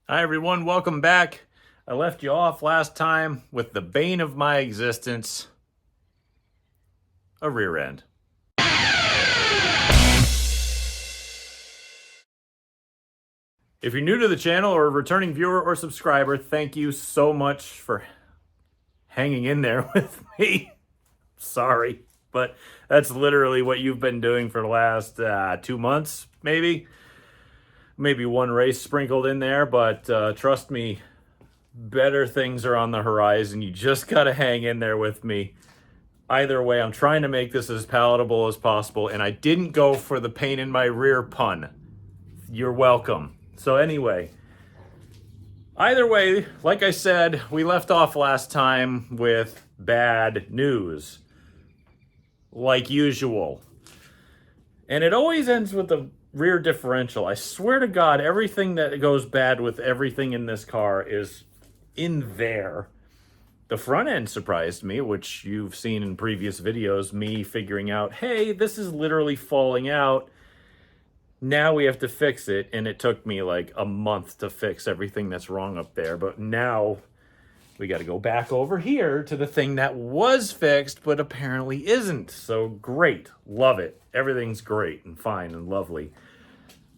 Hi everyone, welcome back. I left you off last time with the bane of my existence, a rear end. If you're new to the channel or a returning viewer or subscriber, thank you so much for hanging in there with me. Sorry, but that's literally what you've been doing for the last 2 months, maybe. Maybe one race sprinkled in there, but trust me, better things are on the horizon. You just gotta hang in there with me. Either way, I'm trying to make this as palatable as possible, and I didn't go for the pain in my rear pun. You're welcome. So anyway, either way, like I said, we left off last time with bad news, like usual. And it always ends with the rear differential. I swear to God, everything that goes bad with everything in this car is in there. The front end surprised me, which you've seen in previous videos, me figuring out, hey, this is literally falling out. Now we have to fix it, and it took me like a month to fix everything that's wrong up there. But now we got to go back over here to the thing that was fixed, but apparently isn't. So great, love it. Everything's great and fine and lovely.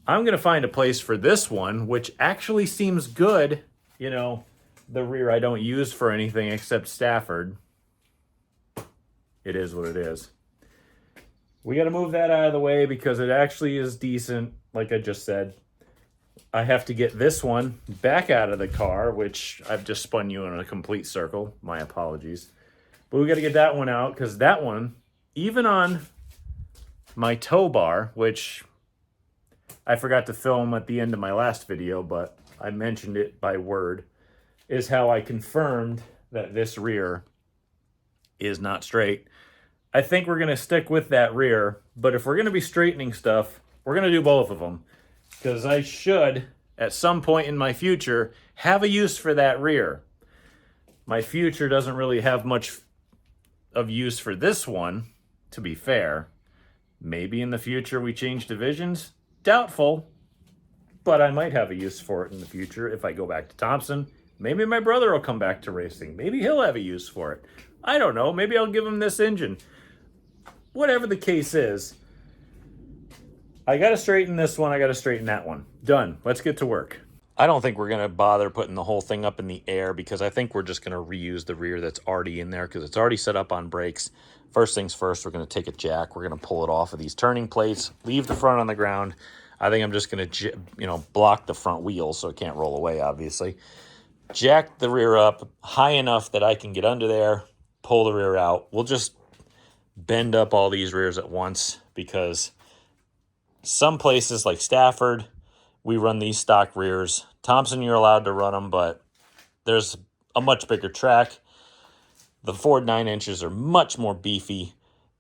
I'm going to find a place for this one, which actually seems good, you know. The rear I don't use for anything except Stafford. It is what it is. We got to move that out of the way because it actually is decent, like I just said. I have to get this one back out of the car, which I've just spun you in a complete circle. My apologies. But we got to get that one out because that one, even on my tow bar, which I forgot to film at the end of my last video, but I mentioned it by word, is how I confirmed that this rear is not straight. I think we're going to stick with that rear, but if we're going to be straightening stuff, we're going to do both of them, because I should, at some point in my future, have a use for that rear. My future doesn't really have much of use for this one, to be fair. Maybe in the future we change divisions? Doubtful, but I might have a use for it in the future if I go back to Thompson. Maybe my brother will come back to racing. Maybe he'll have a use for it. I don't know. Maybe I'll give him this engine. Whatever the case is, I got to straighten this one. I got to straighten that one. Done. Let's get to work. I don't think we're going to bother putting the whole thing up in the air because I think we're just going to reuse the rear that's already in there because it's already set up on brakes. First things first, we're going to take a jack. We're going to pull it off of these turning plates, leave the front on the ground. I think I'm just going to, block the front wheels so it can't roll away, obviously. Jack the rear up high enough that I can get under there, pull the rear out. We'll just bend up all these rears at once because some places like Stafford, we run these stock rears. Thompson, you're allowed to run them, but there's a much bigger track. The Ford 9 inches are much more beefy,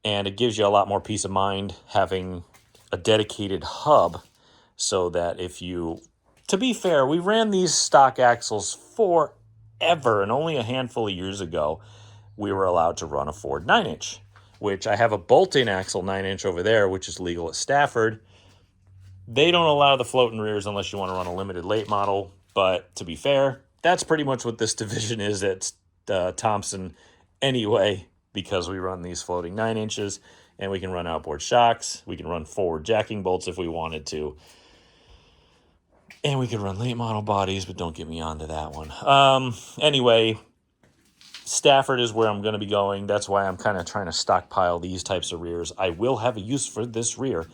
and it gives you a lot more peace of mind having a dedicated hub so that if you... To be fair, we ran these stock axles forever, and only a handful of years ago, we were allowed to run a Ford 9-inch, which I have a bolt-in axle 9-inch over there, which is legal at Stafford. They don't allow the floating rears unless you want to run a limited late model, but to be fair, that's pretty much what this division is at Thompson anyway, because we run these floating 9 inches, and we can run outboard shocks. We can run forward jacking bolts if we wanted to. And we could run late model bodies, but don't get me onto that one. Anyway, Stafford is where I'm going to be going. That's why I'm kind of trying to stockpile these types of rears. I will have a use for this rear.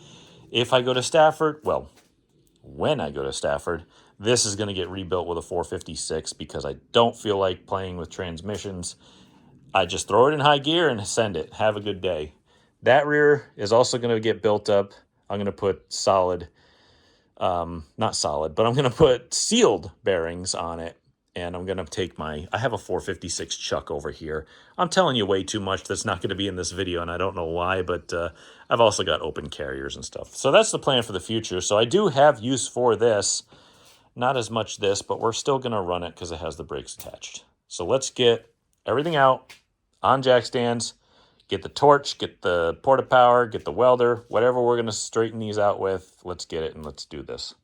If I go to Stafford, well, when I go to Stafford, this is going to get rebuilt with a 456 because I don't feel like playing with transmissions. I just throw it in high gear and send it. Have a good day. That rear is also going to get built up. I'm going to put solid... not solid, but I'm going to put sealed bearings on it, and I'm going to take I have a 456 chuck over here. I'm telling you way too much that's not going to be in this video, and I don't know why, but I've also got open carriers and stuff. So that's the plan for the future. So I do have use for this, not as much this, but we're still going to run it because it has the brakes attached. So let's get everything out on jack stands, get the torch, get the porta power, get the welder, whatever we're going to straighten these out with. Let's get it and let's do this.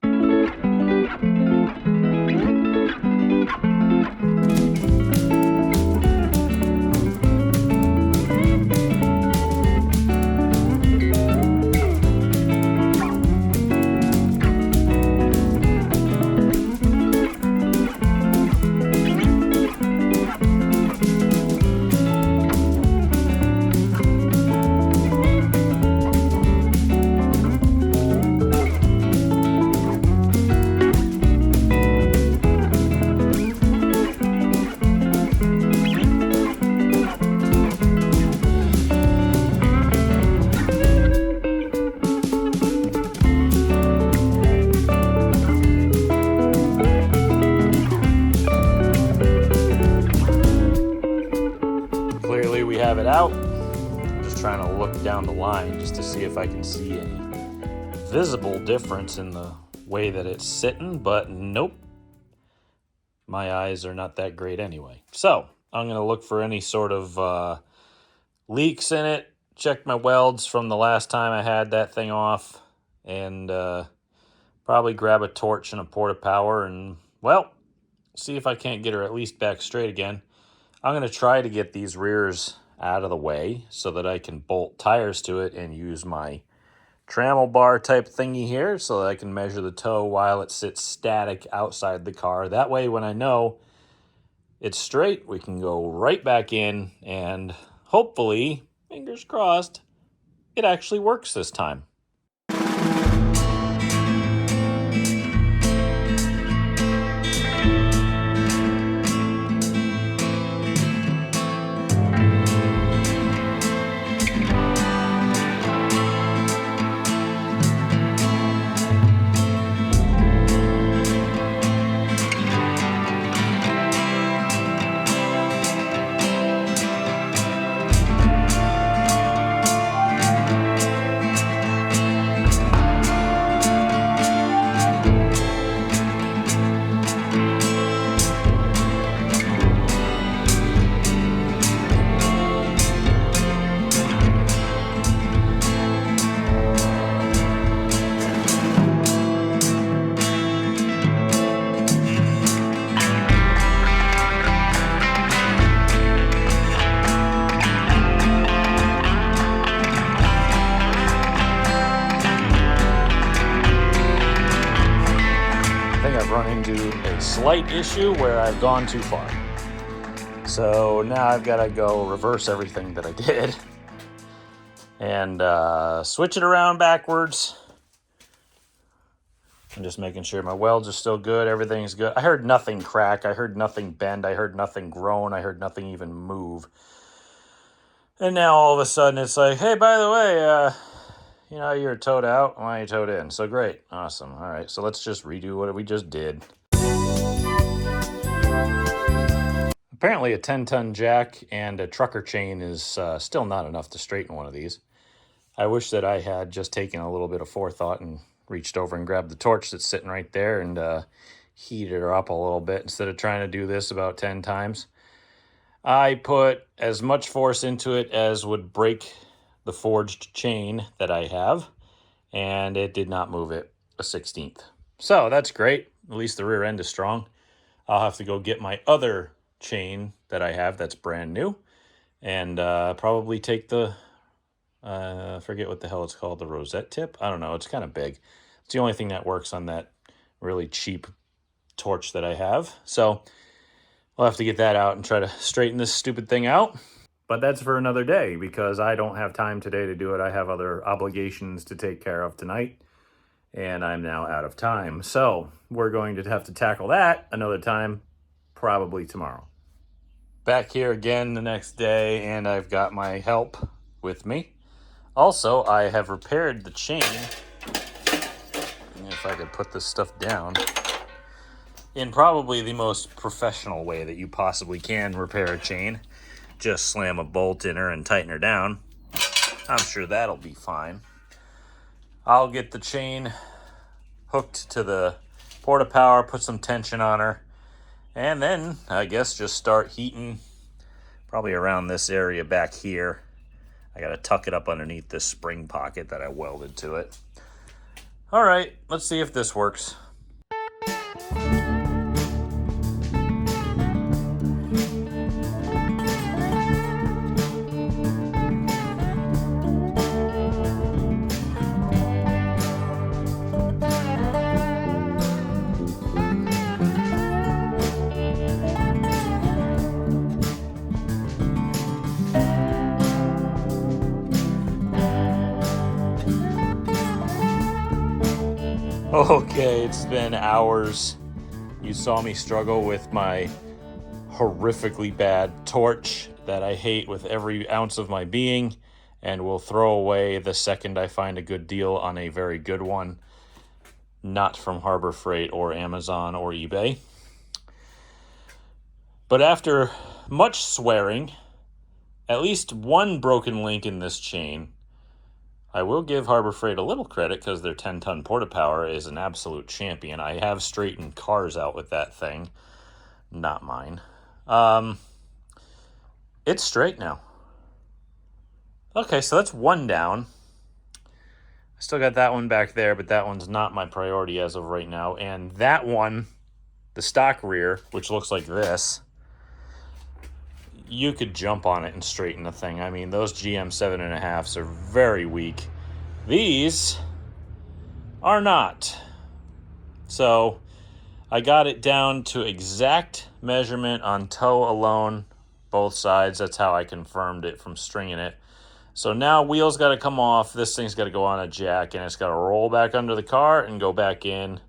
it out. I'm just trying to look down the line just to see if I can see any visible difference in the way that it's sitting, but nope. My eyes are not that great anyway. So I'm going to look for any sort of leaks in it, check my welds from the last time I had that thing off, and probably grab a torch and a port of power and, well, see if I can't get her at least back straight again. I'm going to try to get these rears out of the way so that I can bolt tires to it and use my trammel bar type thingy here so that I can measure the toe while it sits static outside the car. That way, when I know it's straight, we can go right back in and hopefully, fingers crossed, it actually works this time. Run into a slight issue where I've gone too far. So now I've got to go reverse everything that I did and switch it around backwards. I'm just making sure my welds are still good, everything's good. I heard nothing crack, I heard nothing bend, I heard nothing groan, I heard nothing even move. And now all of a sudden it's like, hey, by the way, you know, you're towed out, why are you towed in? So great, awesome. All right, so let's just redo what we just did. Apparently a 10-ton jack and a trucker chain is still not enough to straighten one of these. I wish that I had just taken a little bit of forethought and reached over and grabbed the torch that's sitting right there and heated her up a little bit instead of trying to do this about 10 times. I put as much force into it as would break the forged chain that I have, and it did not move it a 1/16. So that's great. At least the rear end is strong. I'll have to go get my other chain that I have that's brand new and probably take the, I forget what the hell it's called, the rosette tip? I don't know. It's kind of big. It's the only thing that works on that really cheap torch that I have. So we'll have to get that out and try to straighten this stupid thing out. But that's for another day because I don't have time today to do it. I have other obligations to take care of tonight, and I'm now out of time. So we're going to have to tackle that another time, probably tomorrow. Back here again the next day, and I've got my help with me. Also, I have repaired the chain. If I could put this stuff down. In probably the most professional way that you possibly can repair a chain. Just slam a bolt in her and tighten her down. I'm sure that'll be fine. I'll get the chain hooked to the port of power, put some tension on her, and then I guess just start heating probably around this area back here. I gotta tuck it up underneath this spring pocket that I welded to it. All right, let's see if this works. Okay, it's been hours. You saw me struggle with my horrifically bad torch that I hate with every ounce of my being and will throw away the second I find a good deal on a very good one, not from Harbor Freight or Amazon or eBay. But after much swearing at least one broken link in this chain. I will give Harbor Freight a little credit because their 10-ton Porta-Power is an absolute champion. I have straightened cars out with that thing. Not mine. It's straight now. Okay, so that's one down. I still got that one back there, but that one's not my priority as of right now. And that one, the stock rear, which looks like this, you could jump on it and straighten the thing. I mean, those GM 7.5s are very weak. These are not. So I got it down to exact measurement on toe alone, both sides. That's how I confirmed it from stringing it. So now wheels got to come off. This thing's got to go on a jack, and it's got to roll back under the car and go back in.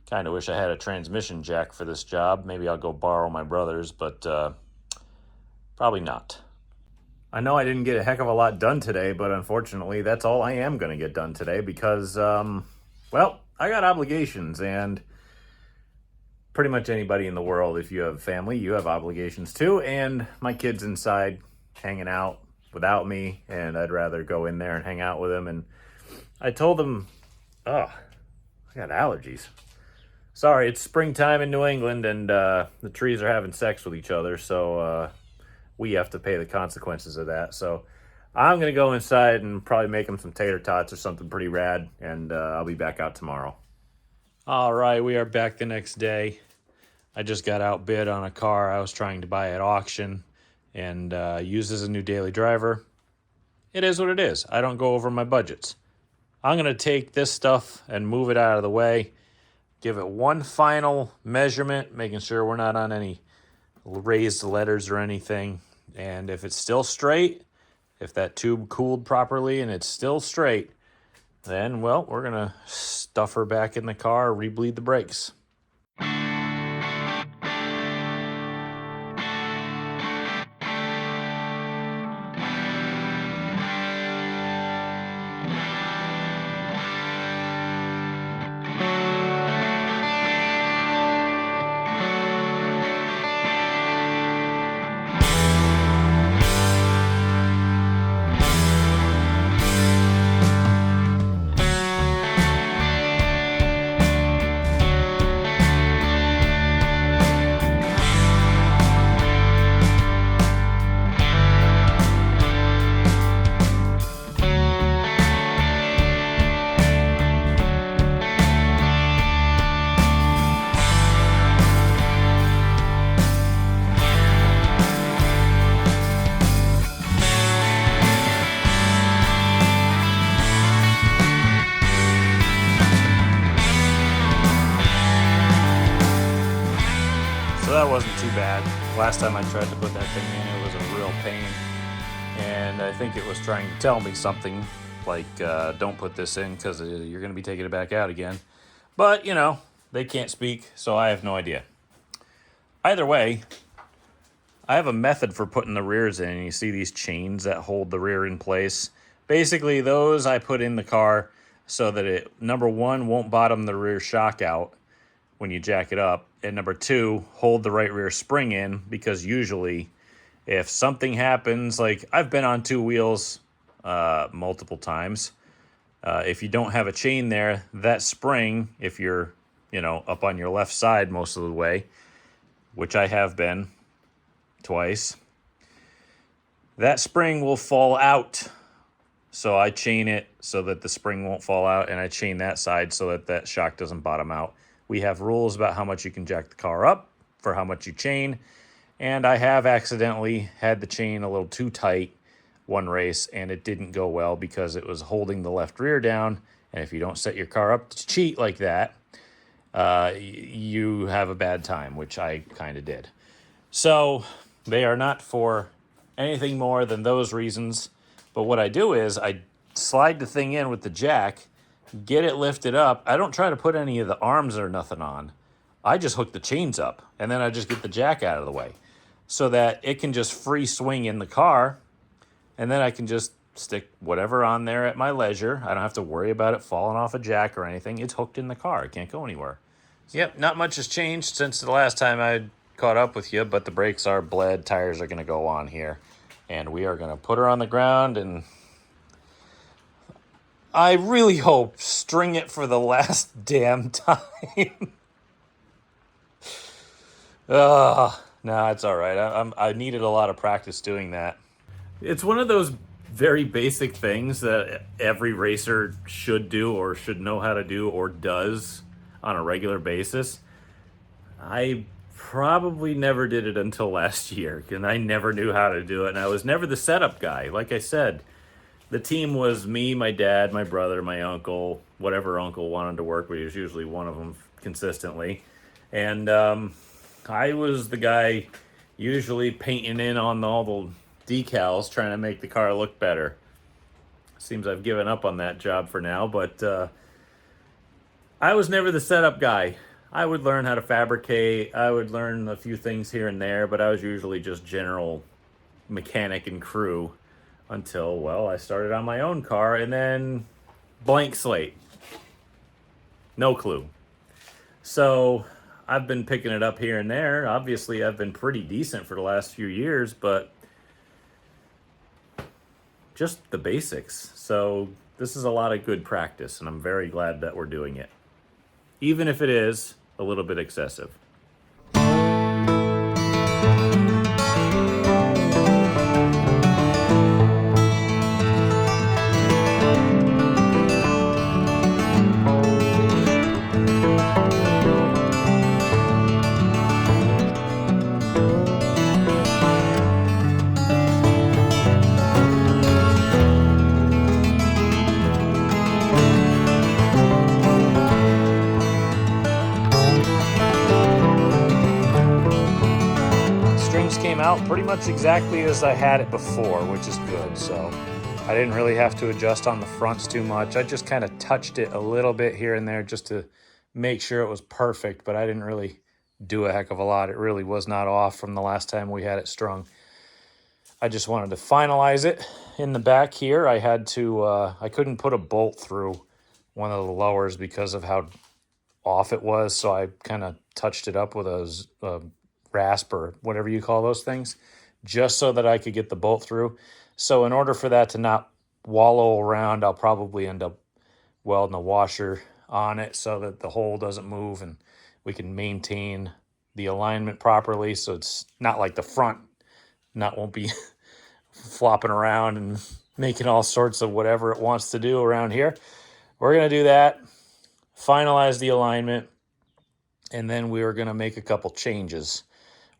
Kind of wish I had a transmission jack for this job. Maybe I'll go borrow my brother's, but probably not. I know I didn't get a heck of a lot done today, but unfortunately, that's all I am going to get done today because, well, I got obligations, and pretty much anybody in the world, if you have family, you have obligations too, and my kid's inside hanging out without me, and I'd rather go in there and hang out with him. And I told him, I got allergies. Sorry, it's springtime in New England, and the trees are having sex with each other, so we have to pay the consequences of that. So I'm going to go inside and probably make him some tater tots or something pretty rad, and I'll be back out tomorrow. All right, we are back the next day. I just got outbid on a car I was trying to buy at auction and use as a new daily driver. It is what it is. I don't go over my budgets. I'm going to take this stuff and move it out of the way, give it one final measurement, making sure we're not on any raised letters or anything. And if it's still straight, if that tube cooled properly and it's still straight, then, well, we're going to stuff her back in the car, rebleed the brakes. That wasn't too bad. Last time I tried to put that thing in, it was a real pain. And I think it was trying to tell me something like, don't put this in because you're going to be taking it back out again. But, you know, they can't speak, so I have no idea. Either way, I have a method for putting the rears in. You see these chains that hold the rear in place. Basically, those I put in the car so that it, number one, won't bottom the rear shock out when you jack it up, and number two, hold the right rear spring in, because usually if something happens, like I've been on two wheels multiple times, if you don't have a chain there, that spring, if you're, you know, up on your left side most of the way, which I have been twice, that spring will fall out. So I chain it so that the spring won't fall out, and I chain that side so that that shock doesn't bottom out. We have rules about how much you can jack the car up, for how much you chain, and I have accidentally had the chain a little too tight one race, and it didn't go well because it was holding the left rear down, and if you don't set your car up to cheat like that, you have a bad time, which I kind of did. So they are not for anything more than those reasons, but what I do is I slide the thing in with the jack, get it lifted up. I don't try to put any of the arms or nothing on. I just hook the chains up, and then I just get the jack out of the way so that it can just free swing in the car, and then I can just stick whatever on there at my leisure. I don't have to worry about it falling off a jack or anything. It's hooked in the car. It can't go anywhere. Yep, not much has changed since the last time I caught up with you, but the brakes are bled. Tires are going to go on here. And we are going to put her on the ground, and I really hope string it for the last damn time. No, it's all right. I needed a lot of practice doing that. It's one of those very basic things that every racer should do or should know how to do or does on a regular basis. I probably never did it until last year, and I never knew how to do it, and I was never the setup guy. Like I said, the team was me, my dad, my brother, my uncle, whatever uncle wanted to work, but he was usually one of them consistently. And I was the guy usually painting in on all the decals, trying to make the car look better. Seems I've given up on that job for now, but I was never the setup guy. I would learn how to fabricate. I would learn a few things here and there, but I was usually just general mechanic and crew until, well, I started on my own car, and then blank slate. No clue. So I've been picking it up here and there. Obviously, I've been pretty decent for the last few years, but just the basics. So this is a lot of good practice, and I'm very glad that we're doing it, even if it is a little bit excessive. Came out pretty much exactly as I had it before, which is good. So I didn't really have to adjust on the fronts too much. I just kind of touched it a little bit here and there just to make sure it was perfect, but I didn't really do a heck of a lot. It really was not off from the last time we had it strung. I just wanted to finalize it. In the back here, I had to, I couldn't put a bolt through one of the lowers because of how off it was, so I kind of touched it up with a rasp or whatever you call those things, just so that I could get the bolt through. So in order for that to not wallow around, I'll probably end up welding a washer on it so that the hole doesn't move and we can maintain the alignment properly, so it's not like the front won't be flopping around and making all sorts of whatever it wants to do around here. We're going to do that, finalize the alignment, and then we are going to make a couple changes.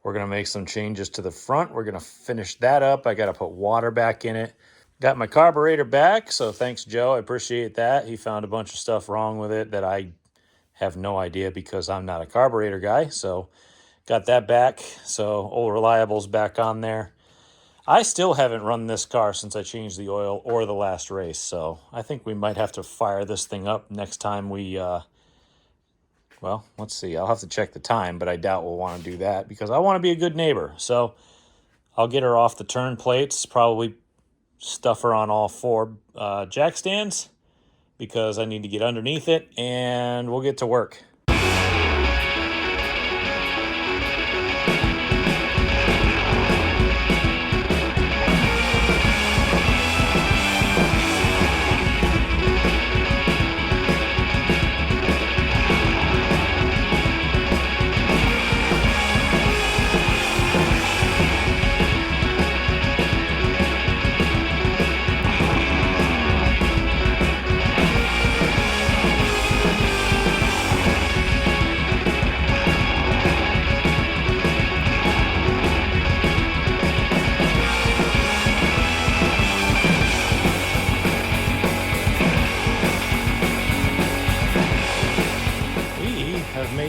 We're going to make some changes to the front. We're going to finish that up. I got to put water back in it. Got my carburetor back, so thanks, Joe. I appreciate that. He found a bunch of stuff wrong with it that I have no idea because I'm not a carburetor guy. So got that back. So old Reliable's back on there. I still haven't run this car since I changed the oil or the last race. So I think we might have to fire this thing up next time we... well, let's see. I'll have to check the time, but I doubt we'll want to do that because I want to be a good neighbor. So I'll get her off the turn plates, probably stuff her on all four jack stands because I need to get underneath it, and we'll get to work.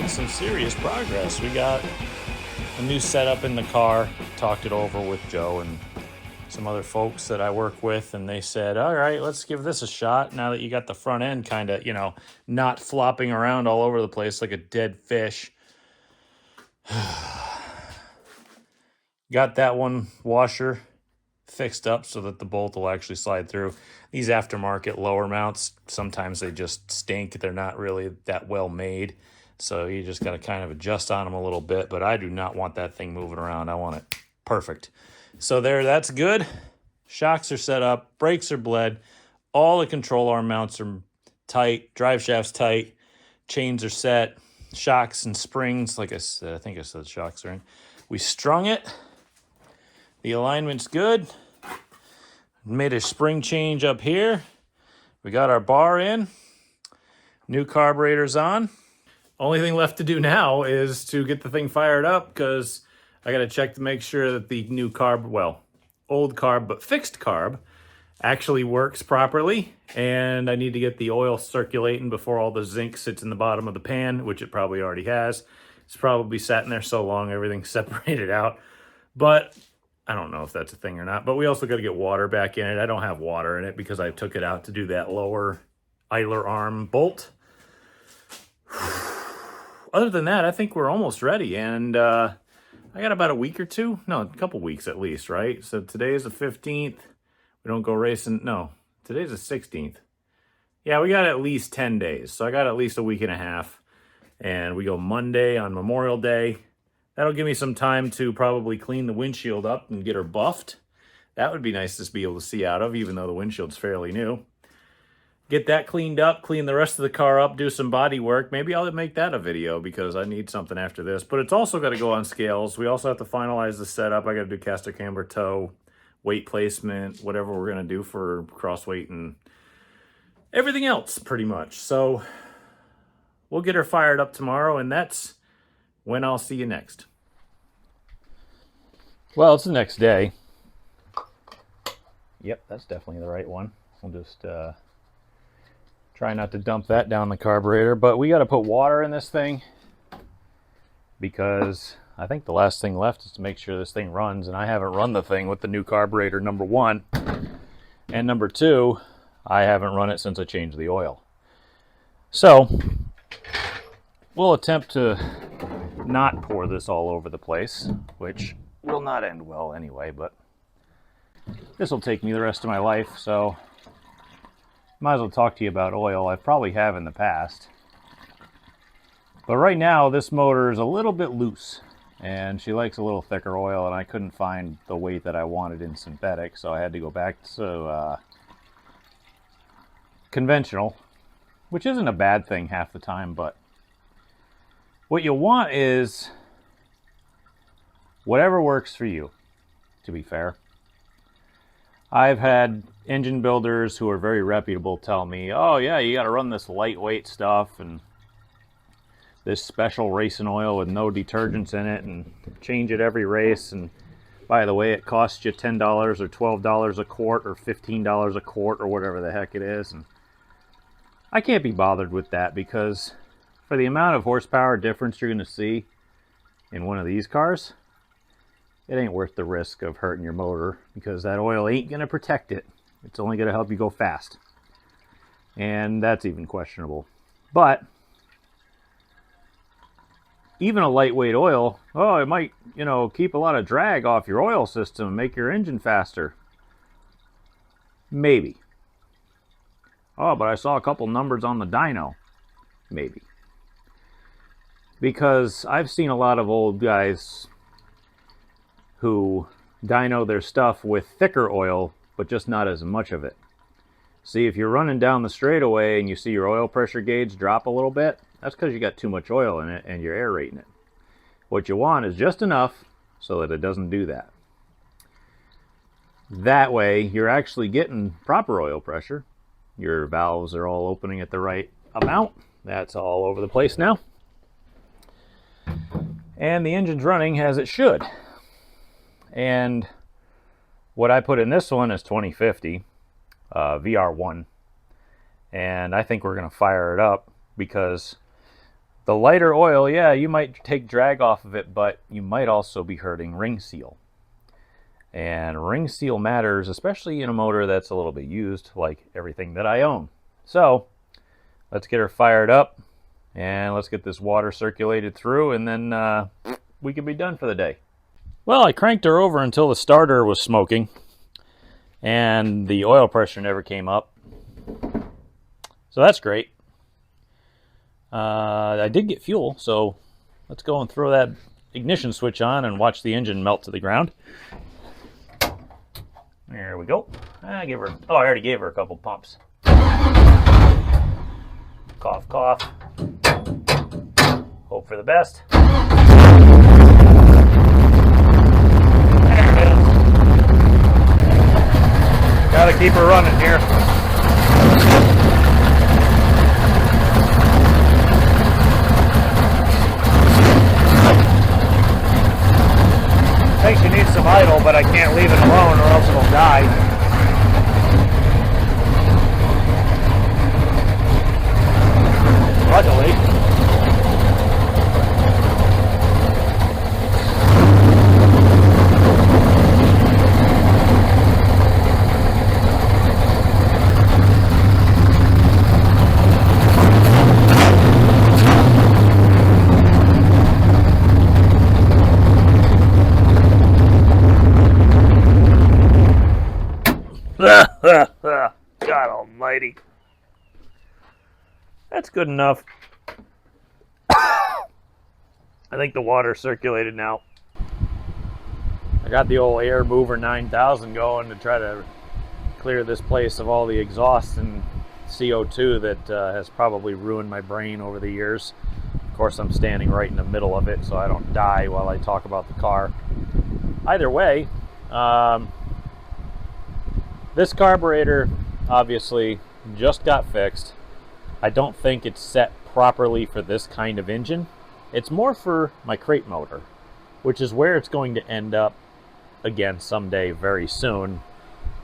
Some serious progress. We got a new setup in the car, talked it over with Joe and some other folks that I work with, and they said, all right, let's give this a shot now that you got the front end kind of, not flopping around all over the place like a dead fish. Got that one washer fixed up so that the bolt will actually slide through. These aftermarket lower mounts, sometimes they just stink. They're not really that well made. So you just got to kind of adjust on them a little bit, but I do not want that thing moving around. I want it Perfect. So there, that's good. Shocks are set up, brakes are bled, all the control arm mounts are tight, drive shaft's tight, chains are set, shocks and springs, like I said, I think I said shocks are in. We strung it. The alignment's good. Made a spring change up here. We got our bar in. New carburetor's on. Only thing left to do now is to get the thing fired up, because I got to check to make sure that the new carb, well, old carb but fixed carb, actually works properly. And I need to get the oil circulating before all the zinc sits in the bottom of the pan, which it probably already has. It's probably sat in there so long, everything's separated out. But I don't know if that's a thing or not. But we also got to get water back in it. I don't have water in it because I took it out to do that lower idler arm bolt. Other than that, I think we're almost ready. And I got about a week or two. No, a couple weeks at least, right? So today is the 15th. We don't go racing. No, today's the 16th. Yeah, we got at least 10 days. So I got at least a week and a half. And we go Monday on Memorial Day. That'll give me some time to probably clean the windshield up and get her buffed. That would be nice to be able to see out of, even though the windshield's fairly new. Get that cleaned up, clean the rest of the car up, do some body work. Maybe I'll make that a video because I need something after this. But it's also got to go on scales. We also have to finalize the setup. I got to do caster camber toe, weight placement, whatever we're going to do for cross weight and everything else pretty much. So we'll get her fired up tomorrow, and that's when I'll see you next. Well, it's the next day. Yep, that's definitely the right one. We'll just try not to dump that down the carburetor, but we got to put water in this thing because I think the last thing left is to make sure this thing runs, and I haven't run the thing with the new carburetor, number one. And number two, I haven't run it since I changed the oil. So we'll attempt to not pour this all over the place, which will not end well anyway, but this will take me the rest of my life, so might as well talk to you about oil. I probably have in the past. But right now, this motor is a little bit loose, and she likes a little thicker oil, and I couldn't find the weight that I wanted in synthetic, so I had to go back to conventional, which isn't a bad thing half the time, but what you want is whatever works for you, to be fair. I've had engine builders who are very reputable tell me, oh yeah, you got to run this lightweight stuff and this special racing oil with no detergents in it and change it every race. And by the way, it costs you $10 or $12 a quart or $15 a quart or whatever the heck it is. And I can't be bothered with that because for the amount of horsepower difference you're going to see in one of these cars, it ain't worth the risk of hurting your motor because that oil ain't going to protect it. It's only going to help you go fast. And that's even questionable. But even a lightweight oil, oh, it might, keep a lot of drag off your oil system and make your engine faster. Maybe. Oh, but I saw a couple numbers on the dyno. Maybe. Because I've seen a lot of old guys who dyno their stuff with thicker oil, but just not as much of it. See, if you're running down the straightaway and you see your oil pressure gauge drop a little bit, that's because you got too much oil in it and you're aerating it. What you want is just enough so that it doesn't do that. That way, you're actually getting proper oil pressure. Your valves are all opening at the right amount. That's all over the place now. And the engine's running as it should. And what I put in this one is 2050 VR1. And I think we're going to fire it up because the lighter oil, yeah, you might take drag off of it, but you might also be hurting ring seal. And ring seal matters, especially in a motor that's a little bit used, like everything that I own. So let's get her fired up and let's get this water circulated through, and then we can be done for the day. Well, I cranked her over until the starter was smoking and the oil pressure never came up. So that's great. I did get fuel, so let's go and throw that ignition switch on and watch the engine melt to the ground. There we go. I already gave her a couple pumps. Cough, cough. Hope for the best. Gotta keep her running here. I think she needs some idle, but I can't leave it alone or else it'll die. Luckily. God almighty. That's good enough. I think the water circulated now. I got the old Air Mover 9000 going to try to clear this place of all the exhaust and CO2 that has probably ruined my brain over the years. Of course, I'm standing right in the middle of it so I don't die while I talk about the car. Either way, this carburetor obviously just got fixed. I don't think it's set properly for this kind of engine. It's more for my crate motor, which is where it's going to end up again someday very soon.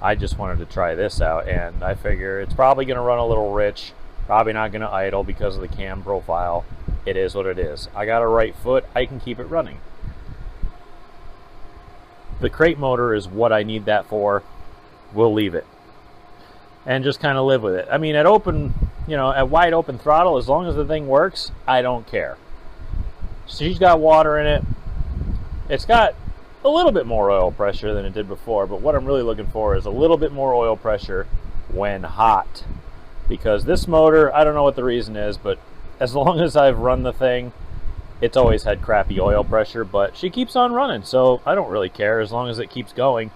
I just wanted to try this out, and I figure it's probably going to run a little rich, probably not going to idle because of the cam profile. It is what it is. I got a right foot, I can keep it running. The crate motor is what I need that for. We'll leave it and just kind of live with it. I mean, at open, at wide open throttle, as long as the thing works, I don't care. She's got water in it. It's got a little bit more oil pressure than it did before, but what I'm really looking for is a little bit more oil pressure when hot. Because this motor, I don't know what the reason is, but as long as I've run the thing, it's always had crappy oil pressure, but she keeps on running, so I don't really care as long as it keeps going.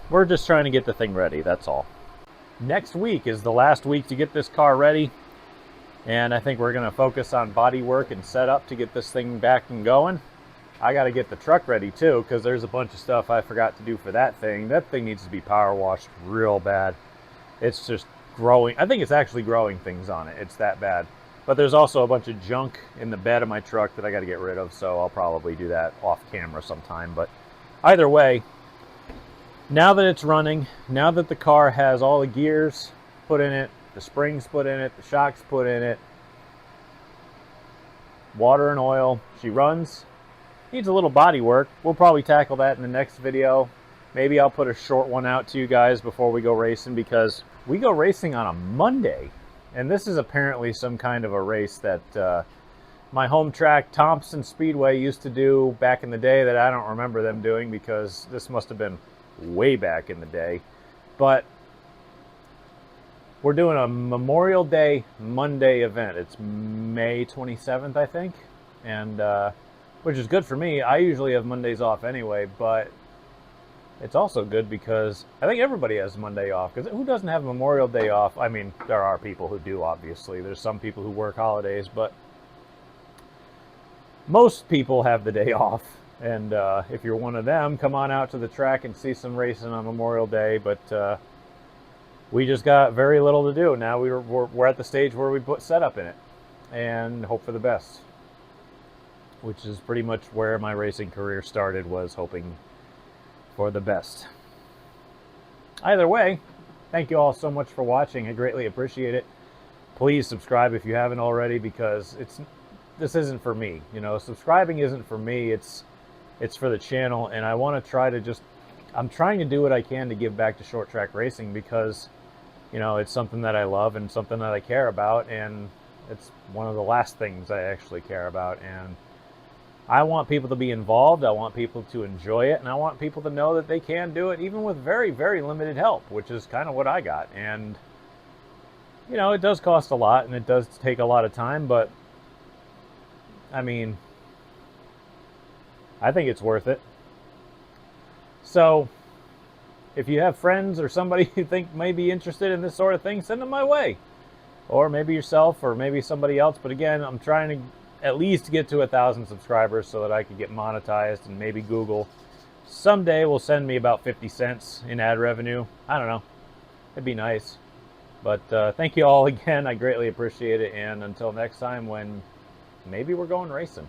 We're just trying to get the thing ready, that's all. Next week is the last week to get this car ready, and I think we're going to focus on body work and setup to get this thing back and going. I got to get the truck ready too, because there's a bunch of stuff I forgot to do for that thing. That thing needs to be power washed real bad. It's just growing. I think it's actually growing things on it. It's that bad. But there's also a bunch of junk in the bed of my truck that I got to get rid of, so I'll probably do that off camera sometime. But either way, now that it's running, now that the car has all the gears put in it, the springs put in it, the shocks put in it, water and oil, she runs. Needs a little body work. We'll probably tackle that in the next video. Maybe I'll put a short one out to you guys before we go racing, because we go racing on a Monday. And this is apparently some kind of a race that my home track, Thompson Speedway, used to do back in the day that I don't remember them doing, because this must have been way back in the day. But we're doing a Memorial Day Monday event. It's May 27th, I think. And which is good for me. I usually have Mondays off anyway, but it's also good because I think everybody has Monday off. Because who doesn't have Memorial Day off? I mean, there are people who do, obviously. There's some people who work holidays, but most people have the day off. And if you're one of them, come on out to the track and see some racing on Memorial Day. But we just got very little to do. Now we're at the stage where we put setup in it and hope for the best, which is pretty much where my racing career started, was hoping for the best. Either way, thank you all so much for watching. I greatly appreciate it. Please subscribe if you haven't already, because this isn't for me. Subscribing isn't for me. It's for the channel, and I want to try to I'm trying to do what I can to give back to short track racing, because it's something that I love and something that I care about, and it's one of the last things I actually care about. And I want people to be involved, I want people to enjoy it, and I want people to know that they can do it even with very, very limited help, which is kind of what I got. And, it does cost a lot, and it does take a lot of time, but, I mean, I think it's worth it. So if you have friends or somebody you think may be interested in this sort of thing, send them my way. Or maybe yourself, or maybe somebody else. But again, I'm trying to at least get to 1,000 subscribers so that I can get monetized, and maybe Google someday will send me about 50 cents in ad revenue. I don't know. It'd be nice. But thank you all again. I greatly appreciate it. And until next time, when maybe we're going racing.